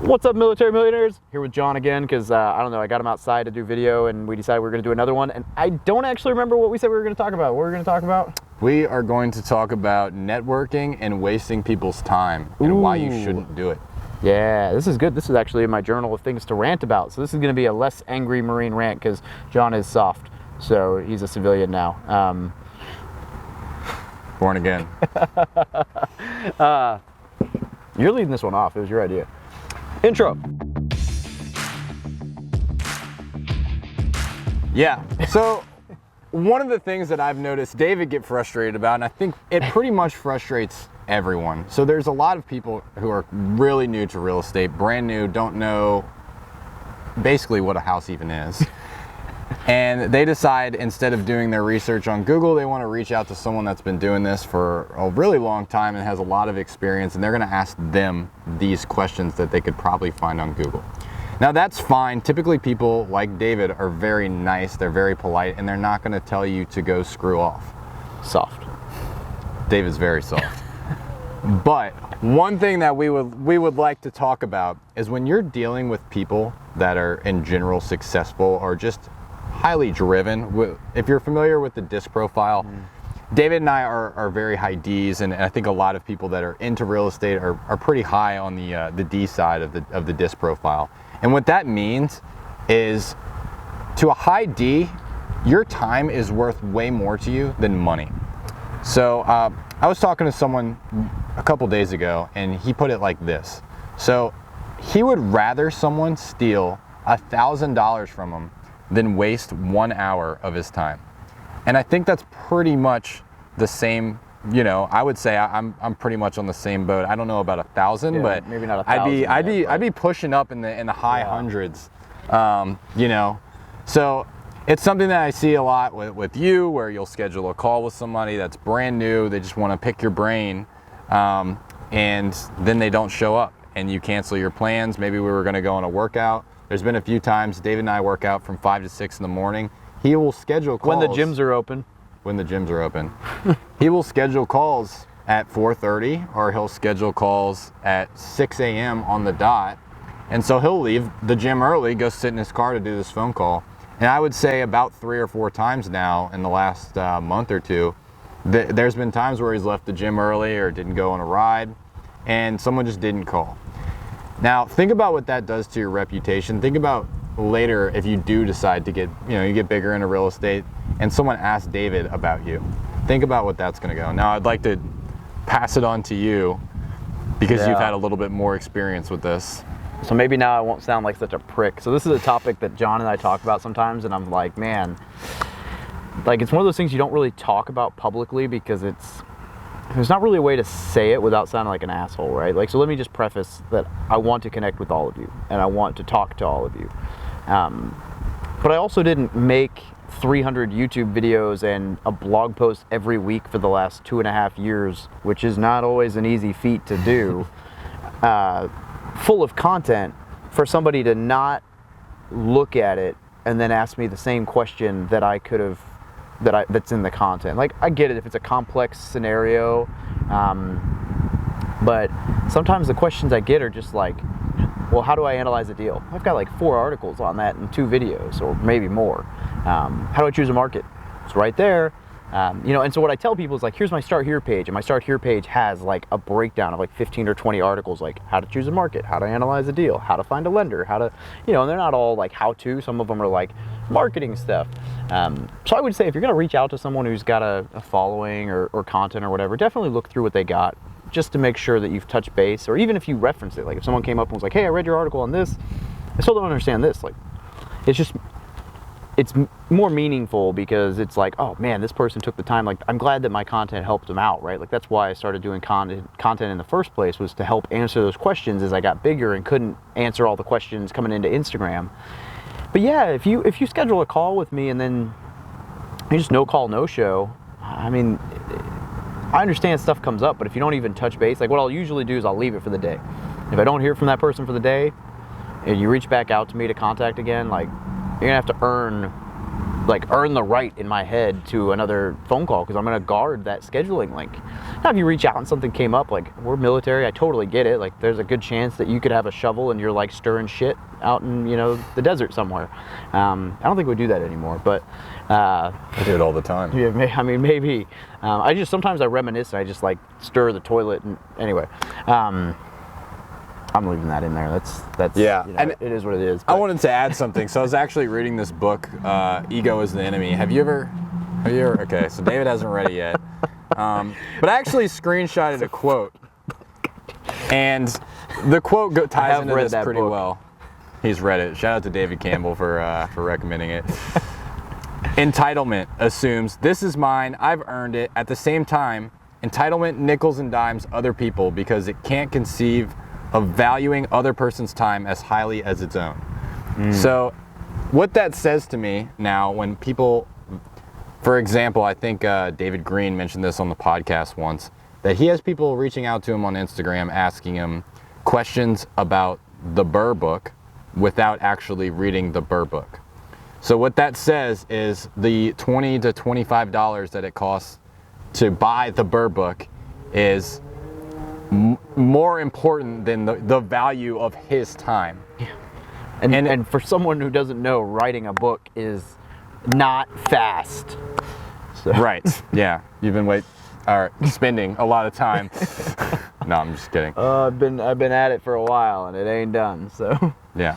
What's up, military millionaires? Here with John again because I don't know, I got him outside to do video and we decided we were going to do another one, and I don't actually remember what we said we were going to talk about. What were we going to talk about? We are going to talk about networking and wasting people's time and why you shouldn't do it. Yeah, this is good. This is actually in my journal of things to rant about. So this is going to be a less angry Marine rant because John is soft. So he's a civilian now. Born again. You're leading this one off. It was your idea. Intro. Yeah, so one of the things that I've noticed David get frustrated about, and I think it pretty much frustrates everyone. So there's a lot of people who are really new to real estate, brand new, don't know basically what a house even is. And they decide, instead of doing their research on Google, they want to reach out to someone that's been doing this for a really long time and has a lot of experience, and they're going to ask them these questions that they could probably find on Google. Now that's fine. Typically people like David are very nice, they're very polite, and they're not going to tell you to go screw off. Soft. David's very soft. But one thing that we would like to talk about is when you're dealing with people that are in general successful or just highly driven. If you're familiar with the DISC profile, David and I are very high Ds, and I think a lot of people that are into real estate are pretty high on the D side of the DISC profile. And what that means is, to a high D, your time is worth way more to you than money. So I was talking to someone a couple days ago, and he put it like this. So he would rather someone steal $1,000 from him than waste 1 hour of his time. And I think that's pretty much the same. You know, I would say I'm pretty much on the same boat. I don't know about 1,000, but maybe not 1,000. I'd be pushing up in the high hundreds. You know, so it's something that I see a lot with you, where you'll schedule a call with somebody that's brand new. They just want to pick your brain, and then they don't show up, and you cancel your plans. Maybe we were going to go on a workout. There's been a few times David and I work out from 5 to 6 in the morning. He will schedule calls. When the gyms are open. When the gyms are open. He will schedule calls at 4:30, or he'll schedule calls at 6 a.m. on the dot. And so he'll leave the gym early, go sit in his car to do this phone call. And I would say about 3 or 4 times now in the last month or two, there's been times where he's left the gym early or didn't go on a ride, and someone just didn't call. Now, think about what that does to your reputation. Think about later if you do decide to get, you get bigger into real estate and someone asks David about you. Think about what that's going to go. Now, I'd like to pass it on to you because you've had a little bit more experience with this. So maybe now I won't sound like such a prick. So this is a topic that John and I talk about sometimes, and I'm like, man, like, it's one of those things you don't really talk about publicly because there's not really a way to say it without sounding like an asshole, right? Like, so let me just preface that I want to connect with all of you, and I want to talk to all of you. But I also didn't make 300 YouTube videos and a blog post every week for the last 2.5 years, which is not always an easy feat to do, full of content for somebody to not look at it and then ask me the same question that I could have, that's in the content. Like, I get it if it's a complex scenario, but sometimes the questions I get are just like, well, how do I analyze a deal? I've got like 4 articles on that and 2 videos, or maybe more. How do I choose a market? It's right there. And so what I tell people is like, here's my Start Here page, and my Start Here page has like a breakdown of like 15 or 20 articles, like how to choose a market, how to analyze a deal, how to find a lender, how to, and they're not all like how to, some of them are like marketing stuff. So I would say if you're going to reach out to someone who's got a following or content or whatever, definitely look through what they got just to make sure that you've touched base, or even if you reference it, like if someone came up and was like, hey, I read your article on this, I still don't understand this. Like, it's more meaningful because it's like, oh man, this person took the time. Like, I'm glad that my content helped them out, right? Like, that's why I started doing content in the first place, was to help answer those questions as I got bigger and couldn't answer all the questions coming into Instagram. But yeah, if you schedule a call with me and then you just no call, no show, I mean, I understand stuff comes up, but if you don't even touch base, like what I'll usually do is I'll leave it for the day. If I don't hear from that person for the day, and you reach back out to me to contact again, like, you're gonna have to earn the right in my head to another phone call, because I'm gonna guard that scheduling link. Now, if you reach out and something came up, like, we're military, I totally get it. Like, there's a good chance that you could have a shovel and you're like stirring shit out in, you know, the desert somewhere. I don't think we do that anymore, but I do it all the time. yeah, I mean, maybe. Sometimes I reminisce and I just like stir the toilet, and anyway, I'm leaving that in there. That's Yeah, you know, and it is what it is. I wanted to add something. So I was actually reading this book, Ego is the Enemy. Have you ever, okay, so David hasn't read it yet. But I actually screenshotted a quote, and the quote ties into this pretty well. He's read it. Shout out to David Campbell for recommending it. Entitlement assumes this is mine, I've earned it. At the same time, entitlement nickels and dimes other people because it can't conceive of valuing other person's time as highly as its own. So what that says to me now, when people, for example, I think David Green mentioned this on the podcast once, that he has people reaching out to him on Instagram asking him questions about the Burr book without actually reading the Burr book. So what that says is the $20 to $25 that it costs to buy the Burr book is more important than the value of his time. Yeah. And for someone who doesn't know, writing a book is not fast. So. Right. Yeah. You've been spending a lot of time. No, I'm just kidding. I've been at it for a while and it ain't done. So. Yeah.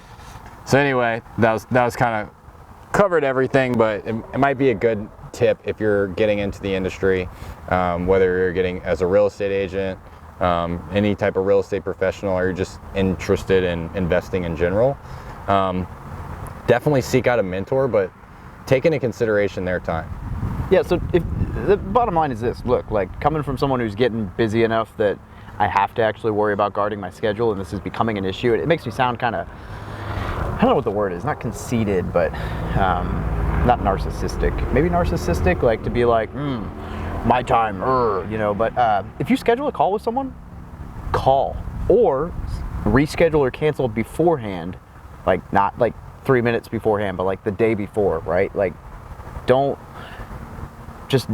So anyway, that was kind of covered everything, but it might be a good tip if you're getting into the industry, whether you're getting as a real estate agent, any type of real estate professional, or you're just interested in investing in general. Definitely seek out a mentor, but take into consideration their time. Yeah, so if the bottom line is this, look, like coming from someone who's getting busy enough that I have to actually worry about guarding my schedule and this is becoming an issue, it makes me sound kind of, I don't know what the word is, not conceited, but not narcissistic. Maybe narcissistic, like to be like, my time, you know, but if you schedule a call with someone, call. Or reschedule or cancel beforehand, like not like 3 minutes beforehand, but like the day before, right? Like don't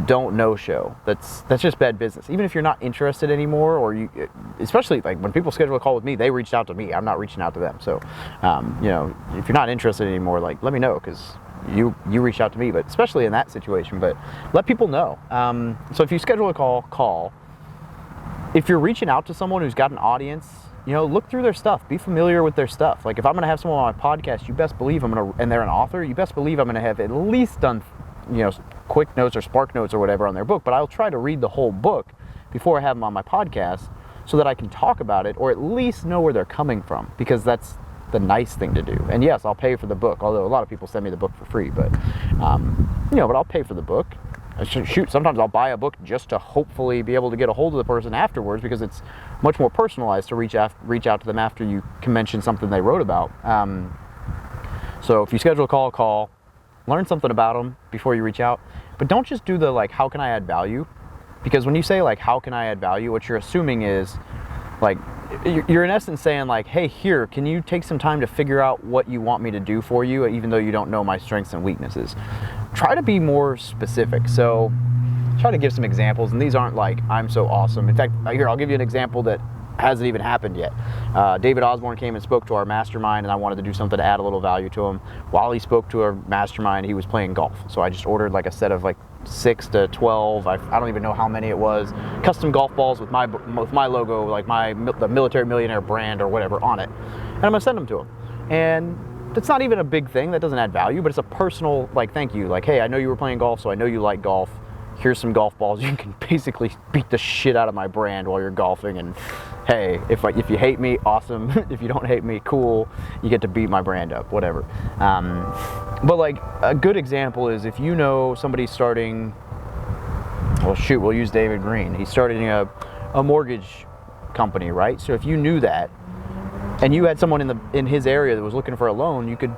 no-show. That's just bad business. Even if you're not interested anymore, or you, especially like when people schedule a call with me, they reached out to me. I'm not reaching out to them. So, you know, if you're not interested anymore, like let me know, because you reached out to me. But especially in that situation, but let people know. So if you schedule a call. If you're reaching out to someone who's got an audience, you know, look through their stuff. Be familiar with their stuff. Like if I'm going to have someone on my podcast, you best believe and they're an author, you best believe I'm going to have at least done, you know, quick notes or spark notes or whatever on their book, but I'll try to read the whole book before I have them on my podcast so that I can talk about it or at least know where they're coming from, because that's the nice thing to do. And yes, I'll pay for the book, although a lot of people send me the book for free, but, you know, but I'll pay for the book. Shoot, sometimes I'll buy a book just to hopefully be able to get a hold of the person afterwards, because it's much more personalized to reach out to them after you can mention something they wrote about. So if you schedule a call, learn something about them before you reach out, but don't just do the like, how can I add value? Because when you say like, how can I add value, what you're assuming is like, you're in essence saying like, hey, here, can you take some time to figure out what you want me to do for you, even though you don't know my strengths and weaknesses? Try to be more specific. So try to give some examples, and these aren't like, I'm so awesome. In fact, here, I'll give you an example that hasn't even happened yet. David Osborne came and spoke to our mastermind, and I wanted to do something to add a little value to him. While he spoke to our mastermind, he was playing golf. So I just ordered like a set of like 6 to 12, I don't even know how many it was, custom golf balls with my logo, like the Military Millionaire brand or whatever on it. And I'm gonna send them to him. And it's not even a big thing, that doesn't add value, but it's a personal, like, thank you. Like, hey, I know you were playing golf, so I know you like golf. Here's some golf balls. You can basically beat the shit out of my brand while you're golfing. And hey, if you hate me, awesome. If you don't hate me, cool. You get to beat my brand up, whatever. But like a good example is if you know somebody's starting, well, shoot, we'll use David Green. He's starting a mortgage company, right? So if you knew that, and you had someone in his area that was looking for a loan, you could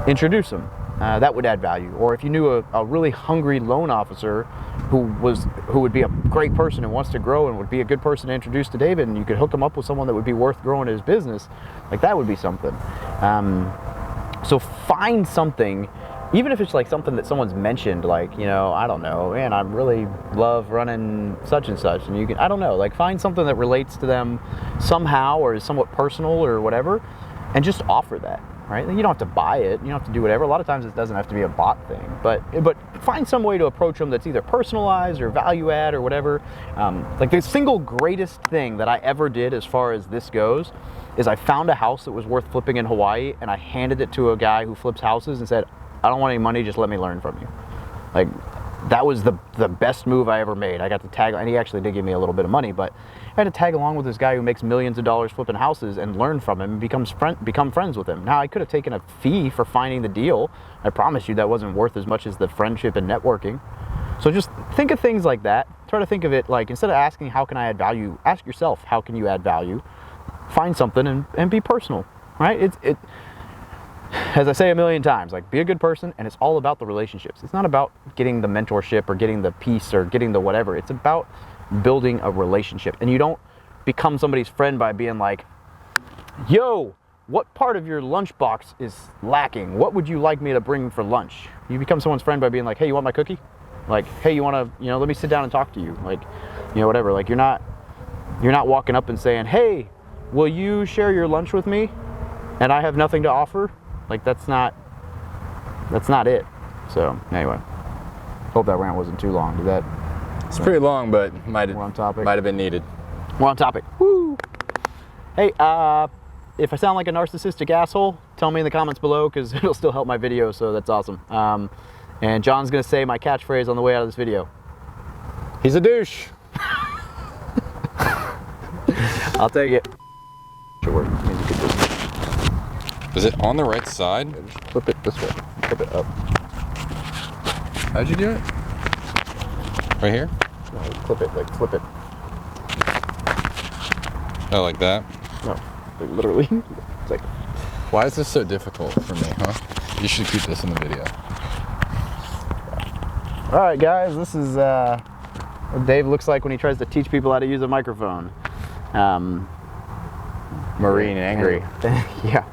introduce them. That would add value. Or if you knew a really hungry loan officer who would be a great person and wants to grow and would be a good person to introduce to David, and you could hook him up with someone that would be worth growing his business, like that would be something. So find something even if it's like something that someone's mentioned, like, you know, I don't know, man, I really love running such and such, and you can, I don't know, like find something that relates to them somehow or is somewhat personal or whatever, and just offer that, right? You don't have to buy it, you don't have to do whatever. A lot of times it doesn't have to be a bot thing, but find some way to approach them that's either personalized or value add or whatever. Like the single greatest thing that I ever did as far as this goes is I found a house that was worth flipping in Hawaii, and I handed it to a guy who flips houses and said, I don't want any money, just let me learn from you. Like, that was the best move I ever made. I got to tag, and he actually did give me a little bit of money, but I had to tag along with this guy who makes millions of dollars flipping houses and learn from him and become friends with him. Now, I could have taken a fee for finding the deal. I promise you that wasn't worth as much as the friendship and networking. So just think of things like that. Try to think of it like, instead of asking, how can I add value? Ask yourself, how can you add value? Find something and be personal, right? As I say a million times, like, be a good person, and it's all about the relationships. It's not about getting the mentorship or getting the piece or getting the whatever. It's about building a relationship. And you don't become somebody's friend by being like, yo, what part of your lunchbox is lacking? What would you like me to bring for lunch? You become someone's friend by being like, hey, you want my cookie? Like, hey, you want to, let me sit down and talk to you. Like, whatever. Like, you're not walking up and saying, hey, will you share your lunch with me? And I have nothing to offer. Like, that's not it. So anyway, hope that rant wasn't too long. It's pretty long, but might on topic. have been needed. We're on topic. Woo! Hey, if I sound like a narcissistic asshole, tell me in the comments below, because it'll still help my video, so that's awesome. And John's gonna say my catchphrase on the way out of this video. He's a douche. I'll take it. Should work. Is it on the right side? Yeah, just flip it this way. Flip it up. How'd you do it? Right here? No, flip it. Like, flip it. Oh, like that? No, like literally. It's like. Why is this so difficult for me, huh? You should keep this in the video. All right, guys. This is what Dave looks like when he tries to teach people how to use a microphone. Marine and angry. Yeah.